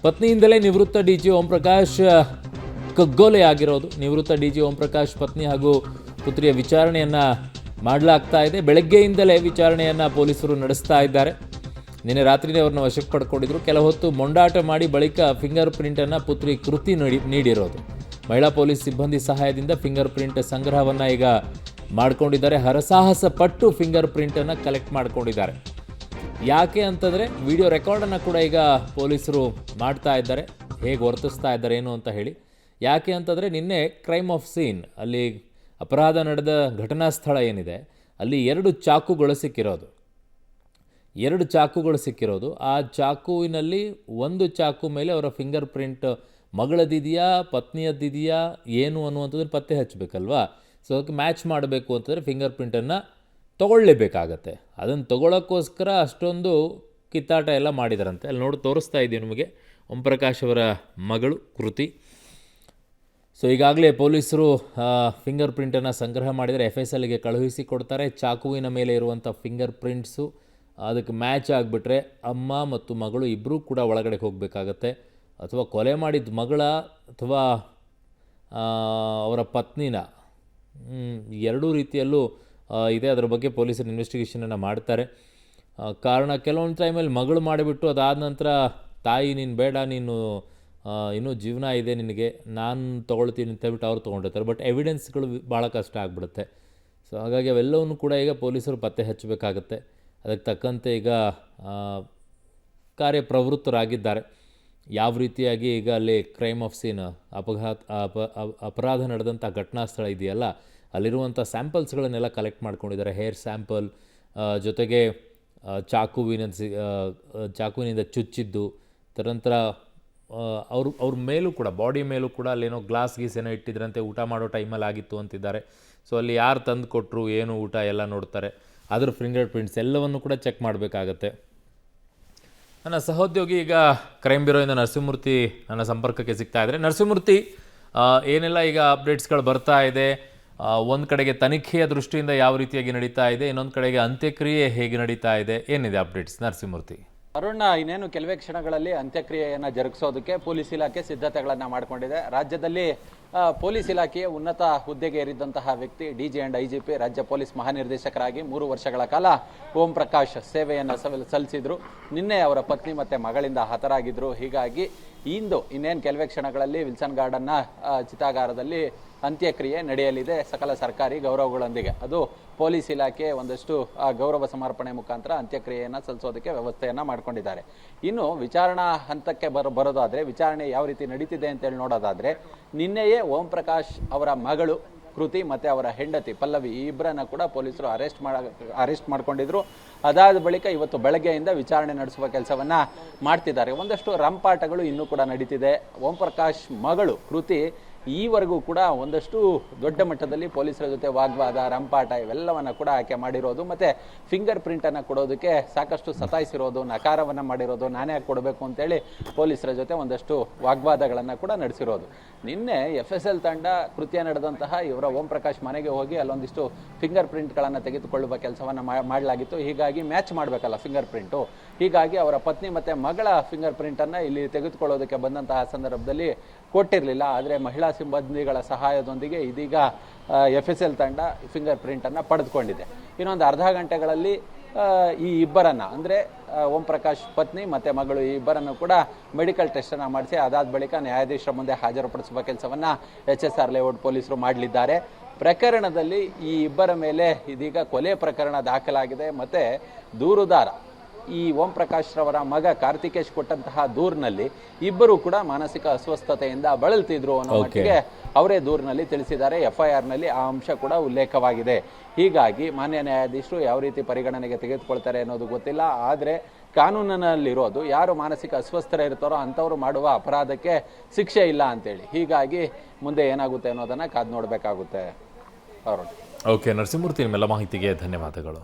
ಪತ್ನಿಯಿಂದಲೇ ನಿವೃತ್ತ ಡಿಜಿ ಓಂ ಪ್ರಕಾಶ್ ಕಗ್ಗೋಲೆ ಆಗಿರೋದು. ನಿವೃತ್ತ ಡಿಜಿ ಓಂ ಪ್ರಕಾಶ್ ಪತ್ನಿ ಹಾಗೂ ಪುತ್ರಿಯ ವಿಚಾರಣೆಯನ್ನು ಮಾಡಲಾಗ್ತಾ ಇದೆ. ಬೆಳಗ್ಗೆಯಿಂದಲೇ ವಿಚಾರಣೆಯನ್ನು ಪೊಲೀಸರು ನಡೆಸ್ತಾ ಇದ್ದಾರೆ. ನಿನ್ನೆ ರಾತ್ರಿನೇ ಅವ್ರನ್ನ ವಶಕ್ಕೆ ಪಡ್ಕೊಂಡಿದ್ರು. ಕೆಲ ಹೊತ್ತು ಮೊಂಡಾಟ ಮಾಡಿ ಬಳಿಕ ಫಿಂಗರ್ ಪ್ರಿಂಟನ್ನು ಪುತ್ರಿ ಕೃತಿ ನೀಡಿರೋದು. ಮಹಿಳಾ ಪೊಲೀಸ್ ಸಿಬ್ಬಂದಿ ಸಹಾಯದಿಂದ ಫಿಂಗರ್ ಪ್ರಿಂಟ್ ಸಂಗ್ರಹವನ್ನು ಈಗ ಮಾಡ್ಕೊಂಡಿದ್ದಾರೆ. ಹರಸಾಹಸ ಪಟ್ಟು ಫಿಂಗರ್ ಪ್ರಿಂಟನ್ನು ಕಲೆಕ್ಟ್ ಮಾಡ್ಕೊಂಡಿದ್ದಾರೆ. ಯಾಕೆ ಅಂತಂದರೆ ವಿಡಿಯೋ ರೆಕಾರ್ಡನ್ನು ಕೂಡ ಈಗ ಪೊಲೀಸರು ಮಾಡ್ತಾ ಇದ್ದಾರೆ, ಹೇಗೆ ವರ್ತಿಸ್ತಾ ಇದ್ದಾರೆ ಏನು ಅಂತ ಹೇಳಿ. ಯಾಕೆ ಅಂತಂದರೆ ನಿನ್ನೆ ಕ್ರೈಮ್ ಆಫ್ ಸೀನ್, ಅಲ್ಲಿ ಅಪರಾಧ ನಡೆದ ಘಟನಾ ಸ್ಥಳ ಏನಿದೆ ಅಲ್ಲಿ 2 ಚಾಕುಗಳು ಸಿಕ್ಕಿರೋದು. ಆ ಚಾಕುವಿನಲ್ಲಿ ಒಂದು ಚಾಕು ಮೇಲೆ ಅವರ ಫಿಂಗರ್ ಪ್ರಿಂಟ್ ಮಗಳದಿದೆಯಾ ಪತ್ನಿಯದ್ದಿದೆಯಾ ಏನು ಅನ್ನುವಂಥದ್ದನ್ನು ಪತ್ತೆ ಹಚ್ಚಬೇಕಲ್ವಾ. ಸೊ ಅದಕ್ಕೆ ಮ್ಯಾಚ್ ಮಾಡಬೇಕು ಅಂತಂದರೆ ಫಿಂಗರ್ ಪ್ರಿಂಟನ್ನು ತೊಗೊಳ್ಳೇಬೇಕಾಗತ್ತೆ. ಅದನ್ನು ತೊಗೊಳ್ಳೋಕ್ಕೋಸ್ಕರ ಅಷ್ಟೊಂದು ಕಿತ್ತಾಟ ಎಲ್ಲ ಮಾಡಿದಾರಂತೆ. ಅಲ್ಲಿ ತೋರಿಸ್ತಾ ಇದ್ದೀವಿ ನಿಮಗೆ ಓಂ ಪ್ರಕಾಶ್ ಅವರ ಮಗಳು ಕೃತಿ. ಸೊ ಈಗಾಗಲೇ ಪೊಲೀಸರು ಫಿಂಗರ್ ಪ್ರಿಂಟನ್ನು ಸಂಗ್ರಹ ಮಾಡಿದರೆ FSLಗೆ ಕಳುಹಿಸಿ ಕೊಡ್ತಾರೆ. ಚಾಕುವಿನ ಮೇಲೆ ಇರುವಂಥ ಫಿಂಗರ್ ಪ್ರಿಂಟ್ಸು ಅದಕ್ಕೆ ಮ್ಯಾಚ್ ಆಗಿಬಿಟ್ರೆ ಅಮ್ಮ ಮತ್ತು ಮಗಳು ಇಬ್ಬರೂ ಕೂಡ ಒಳಗಡೆ ಹೋಗಬೇಕಾಗತ್ತೆ. ಅಥವಾ ಕೊಲೆ ಮಾಡಿದ ಮಗಳ ಅಥವಾ ಅವರ ಪತ್ನಿನ, ಎರಡೂ ರೀತಿಯಲ್ಲೂ ಇದೆ. ಅದರ ಬಗ್ಗೆ ಪೊಲೀಸರು ಇನ್ವೆಸ್ಟಿಗೇಷನನ್ನು ಮಾಡ್ತಾರೆ. ಕಾರಣ ಕೆಲವೊಂದು ಟೈಮಲ್ಲಿ ಮಗಳು ಮಾಡಿಬಿಟ್ಟು ಅದಾದ ನಂತರ ತಾಯಿ ನೀನು ಬೇಡ, ನೀನು ಇನ್ನೂ ಜೀವನ ಇದೆ ನಿನಗೆ, ನಾನು ತೊಗೊಳ್ತೀನಿ ಅಂತ ಹೇಳ್ಬಿಟ್ಟು ಅವ್ರು ತೊಗೊಂಡಿರ್ತಾರೆ. ಬಟ್ ಎವಿಡೆನ್ಸ್ಗಳು ಭಾಳ ಕಷ್ಟ ಆಗಿಬಿಡುತ್ತೆ. ಸೊ ಹಾಗಾಗಿ ಅವೆಲ್ಲವನ್ನು ಕೂಡ ಈಗ ಪೊಲೀಸರು ಪತ್ತೆ ಹಚ್ಚಬೇಕಾಗತ್ತೆ. ಅದಕ್ಕೆ ತಕ್ಕಂತೆ ಈಗ ಕಾರ್ಯಪ್ರವೃತ್ತರಾಗಿದ್ದಾರೆ. ಯಾವ ರೀತಿಯಾಗಿ ಈಗ ಅಲ್ಲಿ ಕ್ರೈಮ್ ಆಫ್ ಸೀನ್, ಅಪರಾಧ ನಡೆದಂಥ ಘಟನಾ ಸ್ಥಳ ಇದೆಯಲ್ಲ, ಅಲ್ಲಿರುವಂಥ ಸ್ಯಾಂಪಲ್ಸ್ಗಳನ್ನೆಲ್ಲ ಕಲೆಕ್ಟ್ ಮಾಡ್ಕೊಂಡಿದ್ದಾರೆ. ಹೇರ್ ಸ್ಯಾಂಪಲ್ ಜೊತೆಗೆ ಚಾಕುವಿನಿಂದ ಚುಚ್ಚಿದ್ದು, ತದನಂತರ ಅವ್ರ ಮೇಲೂ ಕೂಡ, ಬಾಡಿ ಮೇಲೂ ಕೂಡ ಅಲ್ಲೇನೋ ಗ್ಲಾಸ್ ಗೀಸೇನೋ ಇಟ್ಟಿದ್ರಂತೆ, ಊಟ ಮಾಡೋ ಟೈಮಲ್ಲಿ ಆಗಿತ್ತು ಅಂತಿದ್ದಾರೆ. ಸೊ ಅಲ್ಲಿ ಯಾರು ತಂದು ಕೊಟ್ಟರು, ಏನು ಊಟ ಎಲ್ಲ ನೋಡ್ತಾರೆ. ಅದ್ರ ಫಿಂಗರ್ ಪ್ರಿಂಟ್ಸ್ ಎಲ್ಲವನ್ನು ಕೂಡ ಚೆಕ್ ಮಾಡಬೇಕಾಗತ್ತೆ. ನನ್ನ ಸಹೋದ್ಯೋಗಿ ಈಗ ಕ್ರೈಮ್ ಬ್ಯೂರೋಯಿಂದ ನರಸಿಂಹಮೂರ್ತಿ ನನ್ನ ಸಂಪರ್ಕಕ್ಕೆ ಸಿಗ್ತಾ ಇದ್ದಾರೆ. ನರಸಿಂಹಮೂರ್ತಿ, ಏನೆಲ್ಲ ಈಗ ಅಪ್ಡೇಟ್ಸ್ಗಳು ಬರ್ತಾ ಇದೆ? ಒಂದು ಕಡೆಗೆ ತನಿಖೆಯ ದೃಷ್ಟಿಯಿಂದ ಯಾವ ರೀತಿಯಾಗಿ ನಡೀತಾ ಇದೆ, ಇನ್ನೊಂದು ಕಡೆಗೆ ಅಂತ್ಯಕ್ರಿಯೆ ಹೇಗೆ ನಡೀತಾ ಇದೆ, ಏನಿದೆ ಅಪ್ಡೇಟ್ಸ್ ನರಸಿಂಹಮೂರ್ತಿ? ಅರುಣ್, ಇನ್ನೇನು ಕೆಲವೇ ಕ್ಷಣಗಳಲ್ಲಿ ಅಂತ್ಯಕ್ರಿಯೆಯನ್ನು ಜರುಗಿಸೋದಕ್ಕೆ ಪೊಲೀಸ್ ಇಲಾಖೆ ಸಿದ್ಧತೆಗಳನ್ನು ಮಾಡಿಕೊಂಡಿದೆ. ರಾಜ್ಯದಲ್ಲಿ ಪೊಲೀಸ್ ಇಲಾಖೆಯ ಉನ್ನತ ಹುದ್ದೆಗೆ ಏರಿದ್ದಂತಹ ವ್ಯಕ್ತಿ DG ಆ್ಯಂಡ್ IGP, ರಾಜ್ಯ ಪೊಲೀಸ್ ಮಹಾನಿರ್ದೇಶಕರಾಗಿ 3 ವರ್ಷಗಳ ಕಾಲ ಓಂ ಪ್ರಕಾಶ್ ಸೇವೆಯನ್ನು ಸಲ್ಲಿಸಿದ್ರು. ನಿನ್ನೆ ಅವರ ಪತ್ನಿ ಮತ್ತು ಮಗಳಿಂದ ಹತರಾಗಿದ್ದರು. ಹೀಗಾಗಿ ಇನ್ನೇನು ಕೆಲವೇ ಕ್ಷಣಗಳಲ್ಲಿ ವಿಲ್ಸನ್ ಗಾರ್ಡನ್ನ ಚಿತಾಗಾರದಲ್ಲಿ ಅಂತ್ಯಕ್ರಿಯೆ ನಡೆಯಲಿದೆ, ಸಕಲ ಸರ್ಕಾರಿ ಗೌರವಗಳೊಂದಿಗೆ. ಅದು ಪೊಲೀಸ್ ಇಲಾಖೆ ಒಂದಷ್ಟು ಗೌರವ ಸಮರ್ಪಣೆ ಮುಖಾಂತರ ಅಂತ್ಯಕ್ರಿಯೆಯನ್ನು ಸಲ್ಲಿಸೋದಕ್ಕೆ ವ್ಯವಸ್ಥೆಯನ್ನು ಮಾಡಿಕೊಂಡಿದ್ದಾರೆ. ಇನ್ನು ವಿಚಾರಣಾ ಹಂತಕ್ಕೆ ಬರೋದಾದರೆ, ವಿಚಾರಣೆ ಯಾವ ರೀತಿ ನಡೀತಿದೆ ಅಂತೇಳಿ ನೋಡೋದಾದರೆ, ನಿನ್ನೆಯೇ ಓಂ ಪ್ರಕಾಶ್ ಅವರ ಮಗಳು ಕೃತಿ ಮತ್ತು ಅವರ ಹೆಂಡತಿ ಪಲ್ಲವಿ, ಈ ಇಬ್ಬರನ್ನು ಕೂಡ ಪೊಲೀಸರು ಅರೆಸ್ಟ್ ಮಾಡ್ಕೊಂಡಿದ್ರು. ಅದಾದ ಬಳಿಕ ಇವತ್ತು ಬೆಳಗ್ಗೆಯಿಂದ ವಿಚಾರಣೆ ನಡೆಸುವ ಕೆಲಸವನ್ನು ಮಾಡ್ತಿದ್ದಾರೆ. ಒಂದಷ್ಟು ರಂಪಾಟಗಳು ಇನ್ನೂ ಕೂಡ ನಡೀತಿದೆ. ಓಂ ಪ್ರಕಾಶ್ ಮಗಳು ಕೃತಿ ಈವರೆಗೂ ಕೂಡ ಒಂದಷ್ಟು ದೊಡ್ಡ ಮಟ್ಟದಲ್ಲಿ ಪೊಲೀಸರ ಜೊತೆ ವಾಗ್ವಾದ, ರಂಪಾಟ ಇವೆಲ್ಲವನ್ನು ಕೂಡ ಆಕೆ ಮಾಡಿರೋದು, ಮತ್ತು ಫಿಂಗರ್ ಪ್ರಿಂಟನ್ನು ಕೊಡೋದಕ್ಕೆ ಸಾಕಷ್ಟು ಸತಾಯಿಸಿರೋದು, ನಕಾರವನ್ನು ಮಾಡಿರೋದು, ನಾನೇ ಕೊಡಬೇಕು ಅಂತೇಳಿ ಪೊಲೀಸರ ಜೊತೆ ಒಂದಷ್ಟು ವಾಗ್ವಾದಗಳನ್ನು ಕೂಡ ನಡೆಸಿರೋದು. ನಿನ್ನೆ FSL ತಂಡ ಕೃತ್ಯ ನಡೆದಂತಹ ಇವರ ಓಂ ಪ್ರಕಾಶ್ ಮನೆಗೆ ಹೋಗಿ ಅಲ್ಲೊಂದಿಷ್ಟು ಫಿಂಗರ್ ಪ್ರಿಂಟ್ಗಳನ್ನು ತೆಗೆದುಕೊಳ್ಳುವ ಕೆಲಸವನ್ನು ಮಾಡಲಾಗಿತ್ತು. ಹೀಗಾಗಿ ಮ್ಯಾಚ್ ಮಾಡಬೇಕಲ್ಲ ಫಿಂಗರ್ ಪ್ರಿಂಟು. ಹೀಗಾಗಿ ಅವರ ಪತ್ನಿ ಮತ್ತು ಮಗಳ ಫಿಂಗರ್ ಪ್ರಿಂಟನ್ನು ಇಲ್ಲಿ ತೆಗೆದುಕೊಳ್ಳೋದಕ್ಕೆ ಬಂದಂತಹ ಸಂದರ್ಭದಲ್ಲಿ ಕೊಟ್ಟಿರಲಿಲ್ಲ. ಆದರೆ ಮಹಿಳಾ ಸಿಬ್ಬಂದಿಗಳ ಸಹಾಯದೊಂದಿಗೆ ಇದೀಗ FSL ತಂಡ ಫಿಂಗರ್ ಪ್ರಿಂಟನ್ನು ಪಡೆದುಕೊಂಡಿದೆ. ಇನ್ನೊಂದು ಅರ್ಧ ಗಂಟೆಗಳಲ್ಲಿ ಈ ಇಬ್ಬರನ್ನು, ಅಂದರೆ ಓಂ ಪ್ರಕಾಶ್ ಪತ್ನಿ ಮತ್ತು ಮಗಳು, ಈ ಇಬ್ಬರನ್ನು ಕೂಡ ಮೆಡಿಕಲ್ ಟೆಸ್ಟನ್ನು ಮಾಡಿಸಿ ಅದಾದ ಬಳಿಕ ನ್ಯಾಯಾಧೀಶರ ಮುಂದೆ ಹಾಜರುಪಡಿಸುವ ಕೆಲಸವನ್ನು HSR ಲೇಔಟ್ ಪೊಲೀಸರು ಮಾಡಲಿದ್ದಾರೆ. ಪ್ರಕರಣದಲ್ಲಿ ಈ ಇಬ್ಬರ ಮೇಲೆ ಇದೀಗ ಕೊಲೆ ಪ್ರಕರಣ ದಾಖಲಾಗಿದೆ. ಮತ್ತು ದೂರುದಾರ ಈ ಓಂ ಪ್ರಕಾಶ್ ರವರ ಮಗ ಕಾರ್ತಿಕೇಶ್ ಕೊಟ್ಟಂತಹ ದೂರಿನಲ್ಲಿ ಇಬ್ಬರು ಕೂಡ ಮಾನಸಿಕ ಅಸ್ವಸ್ಥತೆಯಿಂದ ಬಳಲ್ತಿದ್ರು ಅನ್ನೋ ಮಟ್ಟಿಗೆ ಅವರೇ ದೂರಿನಲ್ಲಿ ತಿಳಿಸಿದ್ದಾರೆ. FIRನಲ್ಲಿ ಆ ಅಂಶ ಕೂಡ ಉಲ್ಲೇಖವಾಗಿದೆ. ಹೀಗಾಗಿ ಮಾನ್ಯ ನ್ಯಾಯಾಧೀಶರು ಯಾವ ರೀತಿ ಪರಿಗಣನೆಗೆ ತೆಗೆದುಕೊಳ್ತಾರೆ ಅನ್ನೋದು ಗೊತ್ತಿಲ್ಲ. ಆದರೆ ಕಾನೂನಿನಲ್ಲಿರೋದು ಯಾರು ಮಾನಸಿಕ ಅಸ್ವಸ್ಥರ ಇರ್ತಾರೋ ಅಂಥವ್ರು ಮಾಡುವ ಅಪರಾಧಕ್ಕೆ ಶಿಕ್ಷೆ ಇಲ್ಲ ಅಂತೇಳಿ. ಹೀಗಾಗಿ ಮುಂದೆ ಏನಾಗುತ್ತೆ ಅನ್ನೋದನ್ನು ಕಾದು ನೋಡಬೇಕಾಗುತ್ತೆ. ಓಕೆ ನರಸಿಂಹಮೂರ್ತಿ, ನಿಮ್ಮೆಲ್ಲ ಮಾಹಿತಿಗೆ ಧನ್ಯವಾದಗಳು.